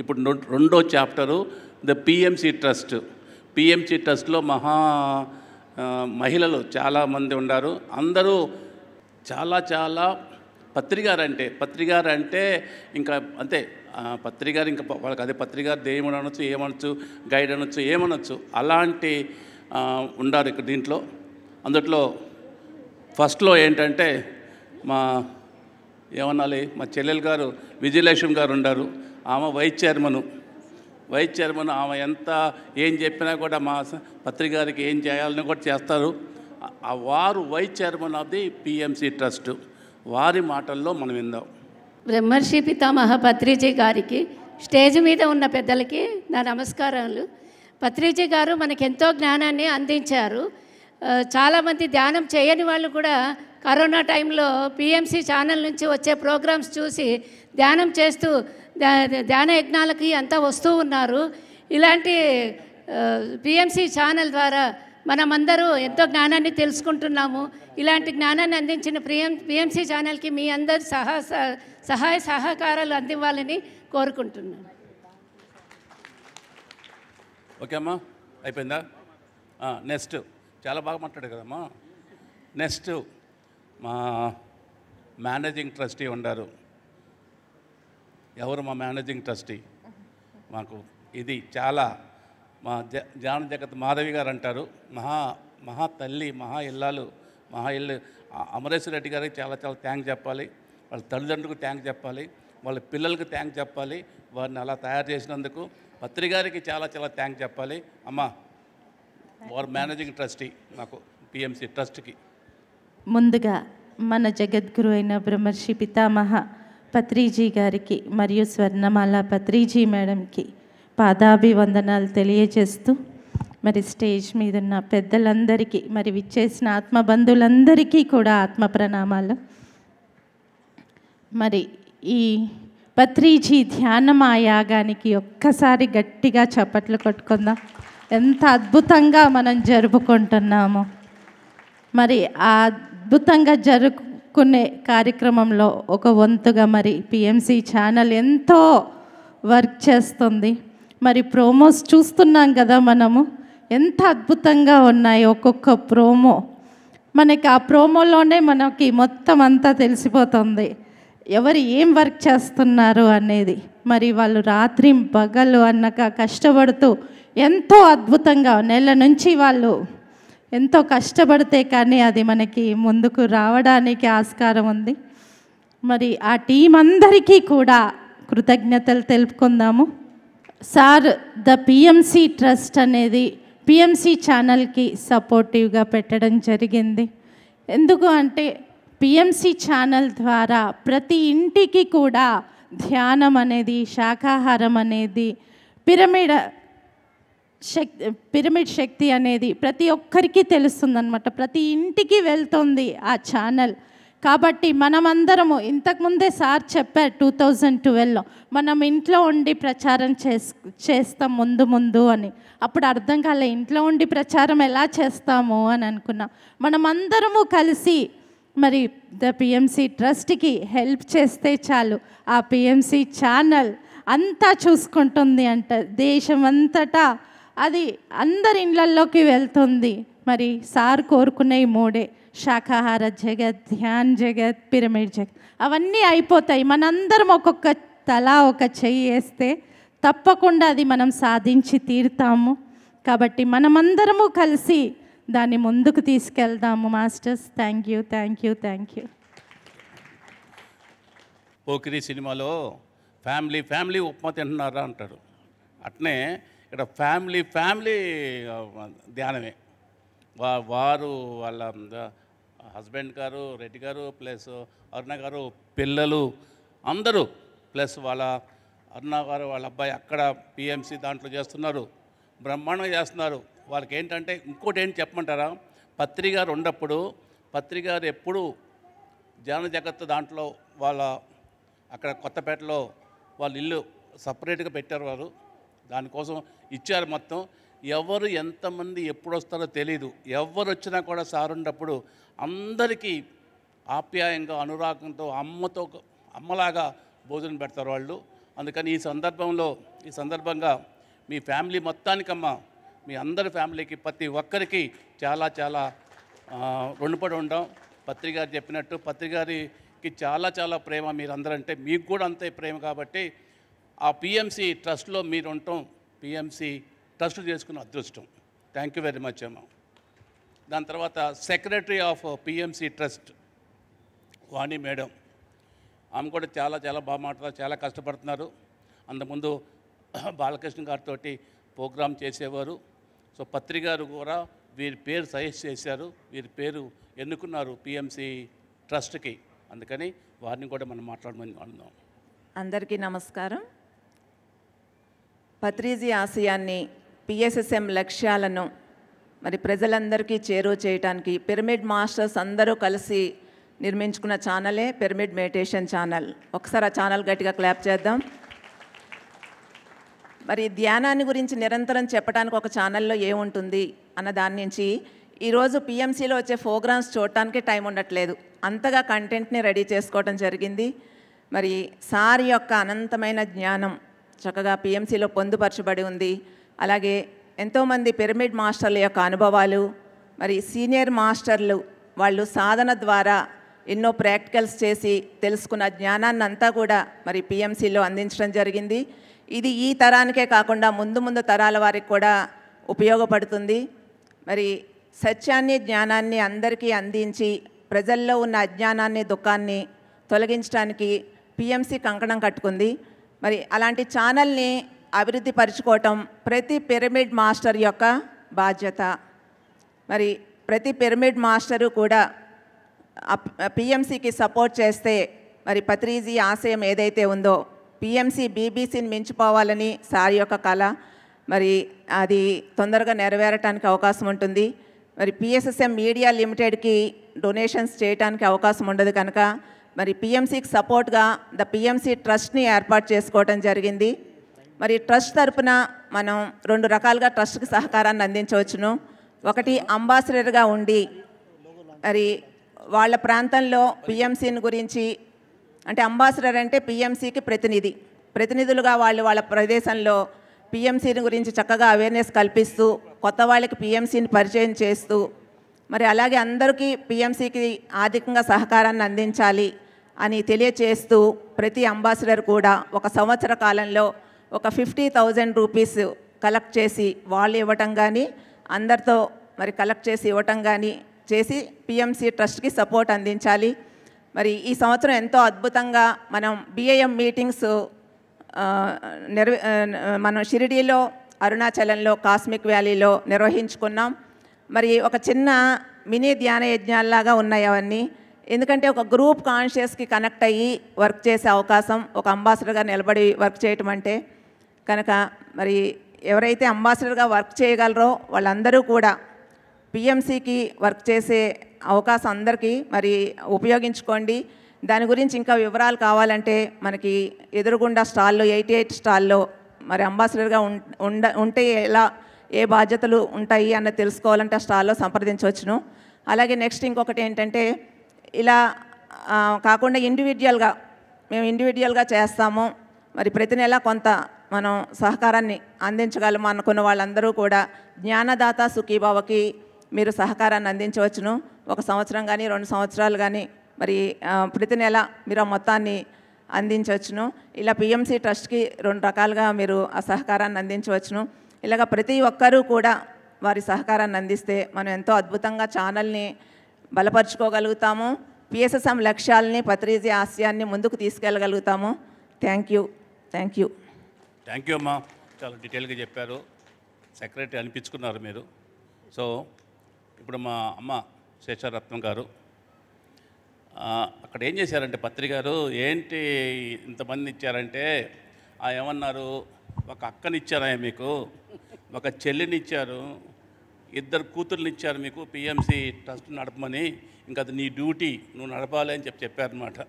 ఇప్పుడు రెండో chapter the PMC trust. PMC ట్రస్ట్లో మహిళలు చాలామంది ఉన్నారు. అందరూ చాలా పత్రిగారంటే ఇంకా అంతే. పత్రిగారు ఇంకా వాళ్ళకి అదే పత్రిగారు దేవుడు అనొచ్చు, ఏమనొచ్చు, గైడ్ అనొచ్చు, ఏమనొచ్చు, అలాంటి ఉండారు ఇక్కడ దీంట్లో. అందుట్లో ఫస్ట్లో ఏంటంటే ఏమనాలి, మా చెల్లెలు గారు విజయలక్ష్మి గారు ఉండారు. ఆమె వైస్ చైర్మన్. ఆమె ఎంత ఏం చెప్పినా కూడా మా పత్రికారికి ఏం చేయాలని కూడా చేస్తారు. వారు vice chairman of the PMC trust. వారి మాటల్లో మనం విందాం. బ్రహ్మర్షి పితామహ పత్రిజీ గారికి, స్టేజ్ మీద ఉన్న పెద్దలకి నా నమస్కారాలు. పత్రిజీ గారు మనకెంతో జ్ఞానాన్ని అందించారు. చాలామంది ధ్యానం చేయని వాళ్ళు కూడా కరోనా టైంలో పిఎంసి ఛానల్ నుంచి వచ్చే ప్రోగ్రామ్స్ చూసి ధ్యానం చేస్తూ ధ్యాన యజ్ఞాలకి అంతా వస్తూ ఉన్నారు. ఇలాంటి పిఎంసి ఛానల్ ద్వారా మనమందరూ ఎంతో జ్ఞానాన్ని తెలుసుకుంటున్నాము. ఇలాంటి జ్ఞానాన్ని అందించిన పిఎంసి ఛానల్కి మీ అందరి సహాయ సహకారాలు అందివ్వాలని కోరుకుంటున్నాను. ఓకే అమ్మా, అయిపోయిందా? నెక్స్ట్ చాలా బాగా మాట్లాడారు కదమ్మా. నెక్స్ట్ మా మేనేజింగ్ ట్రస్టీ ఉండారు. ఎవరు మా మేనేజింగ్ ట్రస్టీ? మాకు ఇది చాలా మా జాన జగత్ మాధవి గారు అంటారు. మహా తల్లి, మహా ఇల్లు అమరేశ్వర రెడ్డి గారికి చాలా థ్యాంక్ చెప్పాలి. వాళ్ళ తల్లిదండ్రులకు థ్యాంక్ చెప్పాలి. వాళ్ళ పిల్లలకు థ్యాంక్ చెప్పాలి. వారిని అలా తయారు చేసినందుకు పత్రికారికి చాలా థ్యాంక్ చెప్పాలి. అమ్మ, వారు మేనేజింగ్ ట్రస్టీ మాకు పిఎంసి ట్రస్ట్కి. ముందుగా మన జగద్గురు అయిన బ్రహ్మర్షి పితామహ పత్రిజీ గారికి మరియు స్వర్ణమాల పత్రిజీ మేడంకి పాదాభివందనాలు తెలియజేస్తూ, మరి స్టేజ్ మీద ఉన్న పెద్దలందరికీ, మరి విచ్చేసిన ఆత్మబంధువులందరికీ కూడా ఆత్మ ప్రణామాలు. మరి ఈ పత్రిజీ ధ్యానమా యాగానికి ఒక్కసారి గట్టిగా చప్పట్లు కొట్టుకుందాం. ఎంత అద్భుతంగా మనం జరుపుకుంటున్నాము. మరి ఆ అద్భుతంగా జరుపుకునే కార్యక్రమంలో ఒక వంతుగా మరి పిఎంసి ఛానల్ ఎంతో వర్క్ చేస్తుంది. మరి ప్రోమోస్ చూస్తున్నాం కదా మనము, ఎంత అద్భుతంగా ఉన్నాయి ఒక్కొక్క ప్రోమో. మనకి ఆ ప్రోమోలోనే మనకి మొత్తం అంతా తెలిసిపోతుంది ఎవరు ఏం వర్క్ చేస్తున్నారు అనేది. మరి వాళ్ళు రాత్రి పగలు అన్నక కష్టపడుతూ ఎంతో అద్భుతంగా నెల నుంచి వాళ్ళు ఎంతో కష్టపడితే కానీ అది మనకి ముందుకు రావడానికి ఆస్కారం ఉంది. మరి ఆ టీం అందరికీ కూడా కృతజ్ఞతలు తెలుపుకుందాము. సార్ ద పిఎంసి ట్రస్ట్ అనేది పిఎంసి ఛానల్కి సపోర్టివ్గా పెట్టడం జరిగింది. ఎందుకు అంటే పిఎంసి ఛానల్ ద్వారా ప్రతి ఇంటికి కూడా ధ్యానం అనేది, శాకాహారం అనేది, పిరమిడ్ శక్తి అనేది ప్రతి ఒక్కరికి తెలుస్తుందన్నమాట. ప్రతి ఇంటికి వెళ్తుంది ఆ ఛానల్. కాబట్టి మనమందరము, ఇంతకుముందే సార్ చెప్పారు 2012లో మనం ఇంట్లో ఉండి ప్రచారం చేస్తాం ముందు అని. అప్పుడు అర్థం కాలే ఇంట్లో ఉండి ప్రచారం ఎలా చేస్తాము అని అనుకున్నాం. మనమందరము కలిసి మరి ద పిఎంసి ట్రస్ట్కి హెల్ప్ చేస్తే చాలు, ఆ పిఎంసి ఛానల్ అంతా చూసుకుంటుంది అంట. దేశం అంతటా అది అందరి ఇళ్ళల్లోకి వెళ్తుంది. మరి సార్ కోరుకునే ఈ మూడే, శాకాహార జగత్, ధ్యాన్ జగత్, పిరమిడ్ జగత్, అవన్నీ అయిపోతాయి. మనందరం తలా ఒక చెయ్యి వేస్తే తప్పకుండా అది మనం సాధించి తీరుతాము. కాబట్టి మనమందరము కలిసి దాన్ని ముందుకు తీసుకెళ్దాము. Masters, thank you. పోకిరి సినిమాలో ఫ్యామిలీ ఉప్మా తింటున్నారా అంటారు. అట్నే ఇక్కడ ఫ్యామిలీ ధ్యానమే. వారు వాళ్ళ హస్బెండ్ గారు, రెడ్డి గారు, ప్లస్ అరుణ గారు, పిల్లలు అందరూ, ప్లస్ వాళ్ళ అరుణ గారు వాళ్ళ అబ్బాయి అక్కడ పిఎంసి దాంట్లో చేస్తున్నారు, బ్రహ్మాండంగా చేస్తున్నారు. వాళ్ళకి ఏంటంటే ఇంకోటి ఏంటి చెప్పమంటారా, పత్రికారు ఉన్నప్పుడు పత్రికారు ఎప్పుడు ధ్యాన జగత్తు దాంట్లో వాళ్ళ అక్కడ కొత్తపేటలో వాళ్ళ ఇల్లు సపరేట్గా పెట్టారు. వారు దానికోసం ఇచ్చారు మొత్తం. ఎవరు ఎంతమంది ఎప్పుడు వస్తారో తెలీదు. ఎవరు వచ్చినా కూడా సార్ ఉన్నప్పుడు అందరికీ ఆప్యాయంగా అనురాగంతో అమ్మలాగా భోజనం పెడతారు వాళ్ళు. అందుకని ఈ సందర్భంగా మీ ఫ్యామిలీ మొత్తానికమ్మా, మీ అందరి ఫ్యామిలీకి ప్రతి ఒక్కరికి చాలా చాలా రుణపడి ఉంటాం. పత్రి గారు చెప్పినట్టు పత్రి గారికి చాలా చాలా ప్రేమ మీరందరంటే, మీకు కూడా అంతే ప్రేమ. కాబట్టి ఆ పిఎంసి ట్రస్ట్లో మీరు ఉండటం పిఎంసి ట్రస్ట్ చేసుకున్న అదృష్టం. థ్యాంక్ యూ వెరీ మచ్ అమ్మా. దాని తర్వాత secretary of PMC trust Vani madam, ఆమె కూడా చాలా చాలా బాగా మాట్లాడారు, చాలా కష్టపడుతున్నారు. అంతకుముందు బాలకృష్ణ గారితో ప్రోగ్రామ్ చేసేవారు. సో పత్రి గారు కూడా వీరి పేరు సజెస్ట్ చేశారు, వీరి పేరు ఎన్నుకున్నారు పిఎంసి ట్రస్ట్కి. అందుకని వారిని కూడా మనం మాట్లాడమని అందాం. అందరికీ నమస్కారం. పత్రిజీ ఆశయాన్ని, పిఎస్ఎస్ఎం లక్ష్యాలను మరి ప్రజలందరికీ చేరువ చేయడానికి పిరమిడ్ మాస్టర్స్ అందరూ కలిసి నిర్మించుకున్న ఛానలే పిరమిడ్ మెడిటేషన్ ఛానల్. ఒకసారి ఆ ఛానల్ గట్టిగా క్లాప్ చేద్దాం. మరి ధ్యానాన్ని గురించి నిరంతరం చెప్పడానికి ఒక ఛానల్లో ఏముంటుంది అన్న దాని నుంచి ఈరోజు పిఎంసీలో వచ్చే ప్రోగ్రామ్స్ చూడటానికి టైం ఉండట్లేదు, అంతగా కంటెంట్ని రెడీ చేసుకోవడం జరిగింది. మరి సార్ యొక్క అనంతమైన జ్ఞానం చక్కగా పిఎంసీలో పొందుపరచబడి ఉంది. అలాగే ఎంతోమంది పిరమిడ్ మాస్టర్ల యొక్క అనుభవాలు, మరి సీనియర్ మాస్టర్లు వాళ్ళు సాధన ద్వారా ఎన్నో ప్రాక్టికల్స్ చేసి తెలుసుకున్న జ్ఞానాన్ని అంతా కూడా మరి పిఎంసీలో అందించడం జరిగింది. ఇది ఈ తరానికే కాకుండా ముందు ముందు తరాల వారికి కూడా ఉపయోగపడుతుంది. మరి సత్యాన్ని, జ్ఞానాన్ని అందరికీ అందించి ప్రజల్లో ఉన్న అజ్ఞానాన్ని, దుఃఖాన్ని తొలగించడానికి పిఎంసి కంకణం కట్టుకుంది. మరి అలాంటి ఛానల్ని అభివృద్ధి పరుచుకోవటం ప్రతి పిరమిడ్ మాస్టర్ యొక్క బాధ్యత. మరి ప్రతి పిరమిడ్ మాస్టరు కూడా పిఎంసికి సపోర్ట్ చేస్తే మరి పత్రిజీ ఆశయం ఏదైతే ఉందో పిఎంసి బీబీసీని మించిపోవాలని సార్ యొక్క కళ, మరి అది తొందరగా నెరవేరటానికి అవకాశం ఉంటుంది. మరి పిఎస్ఎస్ఎం మీడియా లిమిటెడ్కి డొనేషన్స్ చేయడానికి అవకాశం ఉండదు కనుక మరి పిఎంసికి సపోర్ట్గా ద పిఎంసి ట్రస్ట్ని ఏర్పాటు చేసుకోవడం జరిగింది. మరి ట్రస్ట్ తరపున మనం 2 రకాలుగా ట్రస్ట్కి సహకారాన్ని అందించవచ్చును. ఒకటి అంబాసిడర్గా ఉండి మరి వాళ్ళ ప్రాంతంలో పిఎంసిని గురించి, అంటే అంబాసిడర్ అంటే పిఎంసికి ప్రతినిధులుగా వాళ్ళ ప్రదేశంలో పిఎంసిని గురించి చక్కగా అవేర్నెస్ కల్పిస్తూ కొత్త వాళ్ళకి పిఎంసిని పరిచయం చేస్తూ మరి అలాగే అందరికీ పిఎంసికి ఆర్థికంగా సహకారాన్ని అందించాలి అని తెలియచేస్తూ ప్రతి అంబాసిడర్ కూడా 1 సంవత్సర కాలంలో ఒక 50,000 రూపీస్ కలెక్ట్ చేసి వాళ్ళు ఇవ్వటం కానీ, అందరితో మరి కలెక్ట్ చేసి ఇవ్వటం కానీ చేసి పిఎంసి ట్రస్ట్కి సపోర్ట్ అందించాలి. మరి ఈ సంవత్సరం ఎంతో అద్భుతంగా మనం బిఐఎం మీటింగ్స్ మనం షిరిడీలో, అరుణాచలంలో, కాస్మిక్ వ్యాలీలో నిర్వహించుకున్నాం. మరి ఒక చిన్న మినీ ధ్యాన యజ్ఞాల్లాగా ఉన్నాయి అవన్నీ. ఎందుకంటే ఒక గ్రూప్ కాన్షియస్కి కనెక్ట్ అయ్యి వర్క్ చేసే అవకాశం, ఒక అంబాసిడర్గా నిలబడి వర్క్ చేయటం అంటే కనుక మరి ఎవరైతే అంబాసిడర్గా వర్క్ చేయగలరో వాళ్ళందరూ కూడా పిఎంసికి వర్క్ చేసే అవకాశం అందరికీ మరి ఉపయోగించుకోండి. దాని గురించి ఇంకా వివరాలు కావాలంటే మనకి ఎదురుగుండా స్టాల్లో 88 స్టాల్లో మరి అంబాసిడర్గా ఉంటే ఏ బాధ్యతలు ఉంటాయి అన్న తెలుసుకోవాలంటే ఆ స్టాల్లో సంప్రదించవచ్చును. అలాగే నెక్స్ట్ ఇంకొకటి ఏంటంటే ఇలా కాకుండా మేము ఇండివిజువల్గా చేస్తాము, మరి ప్రతి నెల కొంత మనం సహకారాన్ని అందించగలము అనుకున్న వాళ్ళందరూ కూడా జ్ఞానదాత సుఖీభావకి మీరు సహకారాన్ని అందించవచ్చును. 1 సంవత్సరం కానీ 2 సంవత్సరాలు కానీ మరి ప్రతి నెల మీరు ఆ మొత్తాన్ని అందించవచ్చును. ఇలా పిఎంసి ట్రస్ట్కి 2 రకాలుగా మీరు ఆ సహకారాన్ని అందించవచ్చును. ఇలాగ ప్రతి ఒక్కరూ కూడా వారి సహకారాన్ని అందిస్తే మనం ఎంతో అద్భుతంగా ఛానల్ని బలపరుచుకోగలుగుతాము. పిఎస్ఎస్ఎం లక్ష్యాలని, పత్రిజీ ఆశయాన్ని ముందుకు తీసుకెళ్ళగలుగుతాము. థ్యాంక్ యూ అమ్మా. చాలా డీటెయిల్గా చెప్పారు, సెక్రటరీ అనిపించుకున్నారు మీరు. సో ఇప్పుడు మా అమ్మ శేషారత్నం గారు అక్కడ ఏం చేశారంటే పత్రి గారు ఏంటి ఇంతమంది ఇచ్చారంటే ఏమన్నారు, ఒక అక్కనిచ్చారా మీకు, ఒక చెల్లినిచ్చారు, 2 కూతుర్ని ఇచ్చారు మీకు పిఎంసి ట్రస్ట్ నడపమని, ఇంకా అది నీ డ్యూటీ, నువ్వు నడపాలి అని చెప్పారనమాట.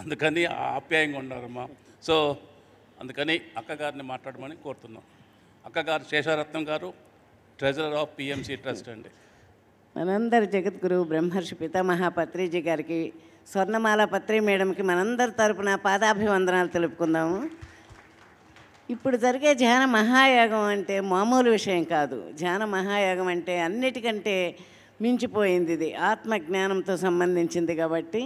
అందుకని ఆప్యాయంగా ఉన్నారమ్మా. సో అందుకని అక్కగారిని మాట్లాడమని కోరుతున్నాం. అక్కగారు శేషారత్నం గారు, ట్రెజరర్ ఆఫ్ పిఎంసి ట్రస్ట్ అండి. మనందరి జగద్గురు బ్రహ్మర్షి పితామహ పత్రిజీ గారికి, స్వర్ణమాల పత్రి మేడంకి మనందరి తరపున పాదాభివందనాలు తెలుపుకుందాము. ఇప్పుడు జరిగే ధ్యాన మహాయాగం అంటే మామూలు విషయం కాదు. ధ్యాన మహాయాగం అంటే అన్నిటికంటే మించిపోయింది. ఇది ఆత్మజ్ఞానంతో సంబంధించింది కాబట్టి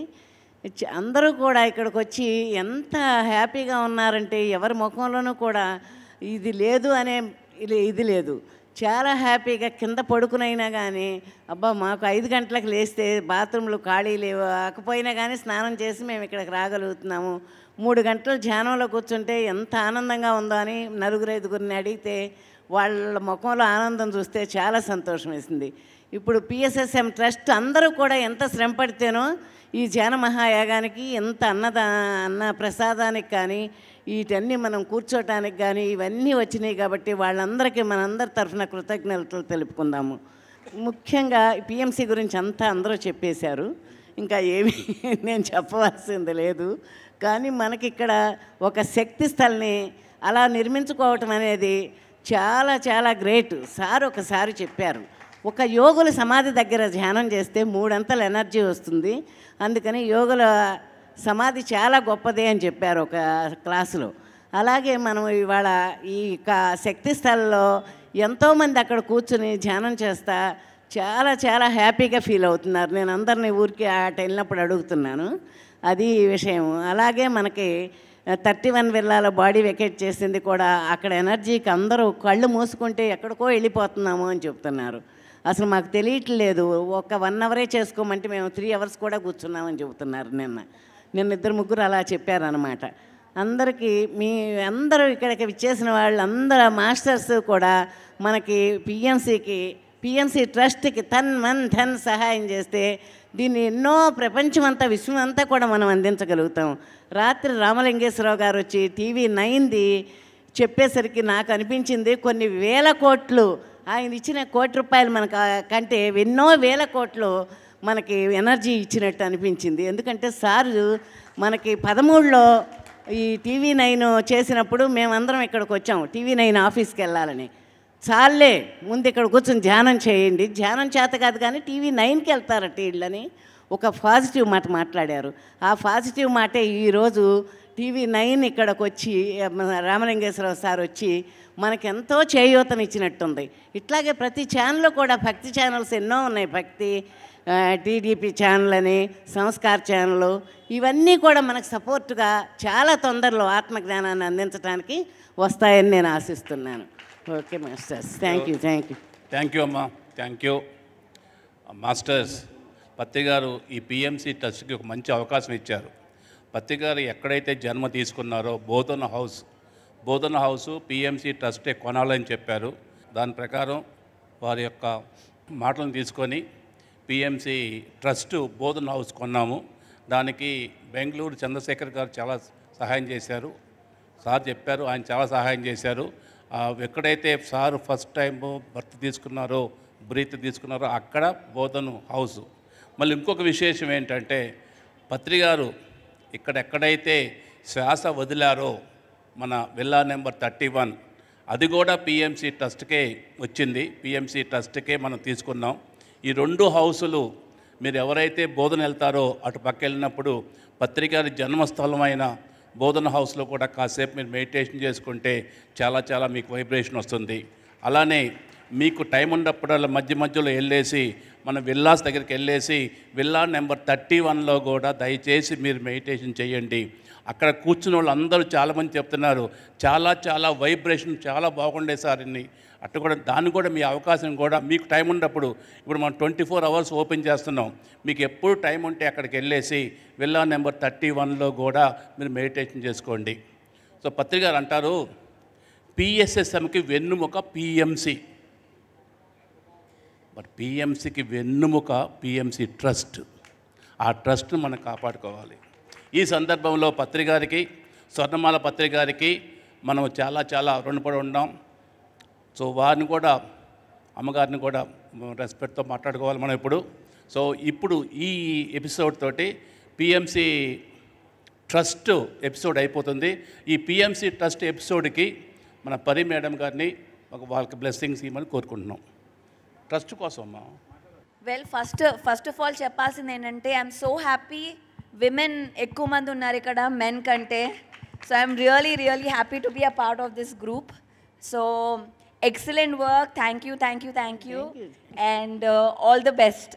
అందరూ కూడా ఇక్కడికి వచ్చి ఎంత హ్యాపీగా ఉన్నారంటే ఎవరి ముఖంలోనూ కూడా ఇది లేదు అనే ఇది లేదు. చాలా హ్యాపీగా కింద పడుకునైనా కానీ అబ్బా మాకు 5 గంటలకు లేస్తే బాత్రూంలు ఖాళీ లేవు ఆకపోయినా కానీ స్నానం చేసి మేము ఇక్కడికి రాగలుగుతున్నాము. 3 గంటలు ధ్యానంలో కూర్చుంటే ఎంత ఆనందంగా ఉందో అని 4-5 అడిగితే వాళ్ళ ముఖంలో ఆనందం చూస్తే చాలా సంతోషం వేసింది. ఇప్పుడు పిఎస్ఎస్ఎం ట్రస్ట్ అందరూ కూడా ఎంత శ్రమ పడితేనో ఈ ధ్యాన మహాయాగానికి ఎంత అన్న ప్రసాదానికి కానీ వీటన్నీ మనం కూర్చోటానికి కానీ ఇవన్నీ వచ్చినాయి కాబట్టి వాళ్ళందరికీ మనందరి తరఫున కృతజ్ఞతలు తెలుపుకుందాము. ముఖ్యంగా పిఎంసి గురించి అంతా అందరూ చెప్పేశారు, ఇంకా ఏమీ నేను చెప్పవలసింది లేదు. కానీ మనకి ఇక్కడ ఒక శక్తి స్థల్ని అలా నిర్మించుకోవటం అనేది చాలా చాలా గ్రేట్. సార్ ఒకసారి చెప్పారు, ఒక యోగుల సమాధి దగ్గర ధ్యానం చేస్తే 3 అంతల ఎనర్జీ వస్తుంది, అందుకని యోగుల సమాధి చాలా గొప్పదే అని చెప్పారు ఒక క్లాసులో. అలాగే మనం ఇవాళ ఈ శక్తి స్థలంలో ఎంతోమంది అక్కడ కూర్చుని ధ్యానం చేస్తా చాలా చాలా హ్యాపీగా ఫీల్ అవుతున్నారు. నేను అందరినీ ఊరికి అటు వెళ్ళినప్పుడు అడుగుతున్నాను, అది విషయం. అలాగే మనకి 31 విల్లాల బాడీ వెకేట్ చేసింది కూడా అక్కడ ఎనర్జీకి అందరూ కళ్ళు మూసుకుంటే ఎక్కడికో వెళ్ళిపోతున్నాము అని చెప్తున్నారు. అసలు మాకు తెలియట్లేదు, ఒక 1 అవరే చేసుకోమంటే మేము 3 అవర్స్ కూడా కూర్చున్నామని చెబుతున్నారు. నిన్న 2-3 అలా చెప్పారనమాట. అందరికీ అందరూ ఇక్కడికి విచ్చేసిన వాళ్ళు అందరూ మాస్టర్స్ కూడా మనకి పిఎంసి ట్రస్ట్కి ధన్ సహాయం చేస్తే దీన్ని ఎన్నో ప్రపంచమంతా విశ్వమంతా కూడా మనం అందించగలుగుతాం. రాత్రి రామలింగేశ్వరరావు గారు వచ్చి టీవీ 9ది చెప్పేసరికి నాకు అనిపించింది కొన్ని వేల కోట్లు ఆయన ఇచ్చిన ₹1 మనకు కంటే ఎన్నో వేల కోట్లు మనకి ఎనర్జీ ఇచ్చినట్టు అనిపించింది. ఎందుకంటే సారు మనకి 13లో ఈ టీవీ 9 చేసినప్పుడు మేమందరం ఇక్కడికి వచ్చాము టీవీ 9 ఆఫీస్కి వెళ్ళాలని. చాలే ముందు ఇక్కడ కూర్చొని ధ్యానం చేయండి, ధ్యానం చేత కాదు కానీ టీవీ 9కి వెళ్తారట వీళ్ళని ఒక పాజిటివ్ మాట మాట్లాడారు. ఆ పాజిటివ్ మాటే ఈరోజు టీవీ 9 ఇక్కడికి వచ్చి రామలింగేశ్వరరావు సార్ వచ్చి మనకెంతో చేయూతనిచ్చినట్టుంది. ఇట్లాగే ప్రతి ఛానల్లో కూడా భక్తి ఛానల్స్ ఎన్నో ఉన్నాయి, భక్తి టీడీపీ ఛానల్ అని సంస్కార్ ఛానల్, ఇవన్నీ కూడా మనకు సపోర్టుగా చాలా తొందరలో ఆత్మజ్ఞానాన్ని అందించడానికి వస్తాయని నేను ఆశిస్తున్నాను. ఓకే మాస్టర్స్, థ్యాంక్ యూ అమ్మా, థ్యాంక్ యూ మాస్టర్స్. పత్రి గారు ఈ పిఎంసి ట్రస్ట్కి ఒక మంచి అవకాశం ఇచ్చారు. పత్రి గారు ఎక్కడైతే జన్మ తీసుకున్నారో బోధన హౌసు పిఎంసి ట్రస్టే కొనాలని చెప్పారు. దాని ప్రకారం వారి యొక్క మాటలను తీసుకొని పిఎంసి ట్రస్ట్ బోధన హౌస్ కొన్నాము. దానికి బెంగళూరు చంద్రశేఖర్ గారు చాలా సహాయం చేశారు. సార్ చెప్పారు, ఆయన చాలా సహాయం చేశారు. ఎక్కడైతే సార్ ఫస్ట్ టైం బ్రీత్ తీసుకున్నారో అక్కడ బోధన హౌస్. మళ్ళీ ఇంకొక విశేషం ఏంటంటే పత్రి గారు ఎక్కడైతే శ్వాస వదిలారో మన విల్లా నెంబర్ 31 అది కూడా పిఎంసి ట్రస్ట్కే వచ్చింది. పిఎంసి ట్రస్ట్కే మనం తీసుకున్నాం. ఈ 2 హౌసులు మీరు ఎవరైతే బోధన వెళ్తారో అటు పక్క వెళ్ళినప్పుడు పత్రి గారి జన్మస్థలమైన బోధన హౌస్లో కూడా కాసేపు మీరు మెడిటేషన్ చేసుకుంటే చాలా చాలా మీకు వైబ్రేషన్ వస్తుంది. అలానే మీకు టైం ఉన్నప్పుడల్లా మధ్యలో వెళ్ళేసి మన విల్లాస్ దగ్గరికి వెళ్ళేసి విల్లా నెంబర్ 31లో కూడా దయచేసి మీరు మెడిటేషన్ చేయండి. అక్కడ కూర్చున్న వాళ్ళు అందరూ చాలామంది చెప్తున్నారు చాలా చాలా వైబ్రేషన్ చాలా బాగుండే సార్ ఇన్ని అట్లా కూడా దాన్ని కూడా మీ అవకాశం కూడా మీకు టైం ఉన్నప్పుడు ఇప్పుడు మనం 24 అవర్స్ ఓపెన్ చేస్తున్నాం. మీకు ఎప్పుడు టైం ఉంటే అక్కడికి వెళ్ళేసి విల్లా నెంబర్ 31లో కూడా మీరు మెడిటేషన్ చేసుకోండి. సో పత్రి గారు అంటారు పిఎస్ఎస్ఎంకి వెన్నుముక పిఎంసి, బట్ పిఎంసికి వెన్నుముక పిఎంసి ట్రస్ట్. ఆ ట్రస్ట్ను మనం కాపాడుకోవాలి. ఈ సందర్భంలో పత్రి గారికి స్వర్ణమాల పత్రి గారికి మనం చాలా చాలా రుణపడి ఉన్నాం. సో వారిని కూడా అమ్మగారిని కూడా రెస్పెక్ట్తో మాట్లాడుకోవాలి మనం ఇప్పుడు. సో ఇప్పుడు ఈ ఎపిసోడ్ తోటి పిఎంసి ట్రస్ట్ ఎపిసోడ్ అయిపోతుంది. ఈ పిఎంసి ట్రస్ట్ ఎపిసోడ్కి మన పరి మేడం గారిని వాళ్ళకి బ్లెస్సింగ్స్ ఇవ్వమని కోరుకుంటున్నాం ట్రస్ట్ కోసం. అమ్మా వెల్ ఫస్ట్ ఆఫ్ ఆల్ చెప్పాల్సింది ఏంటంటే ఐఎమ్ సో హ్యాపీ విమెన్ ఎక్కువ మంది ఉన్నారు ఇక్కడ మెన్ కంటే. So I'm really, really happy to be a part of this group. So excellent work. Thank you, thank you, thank you. And all the best.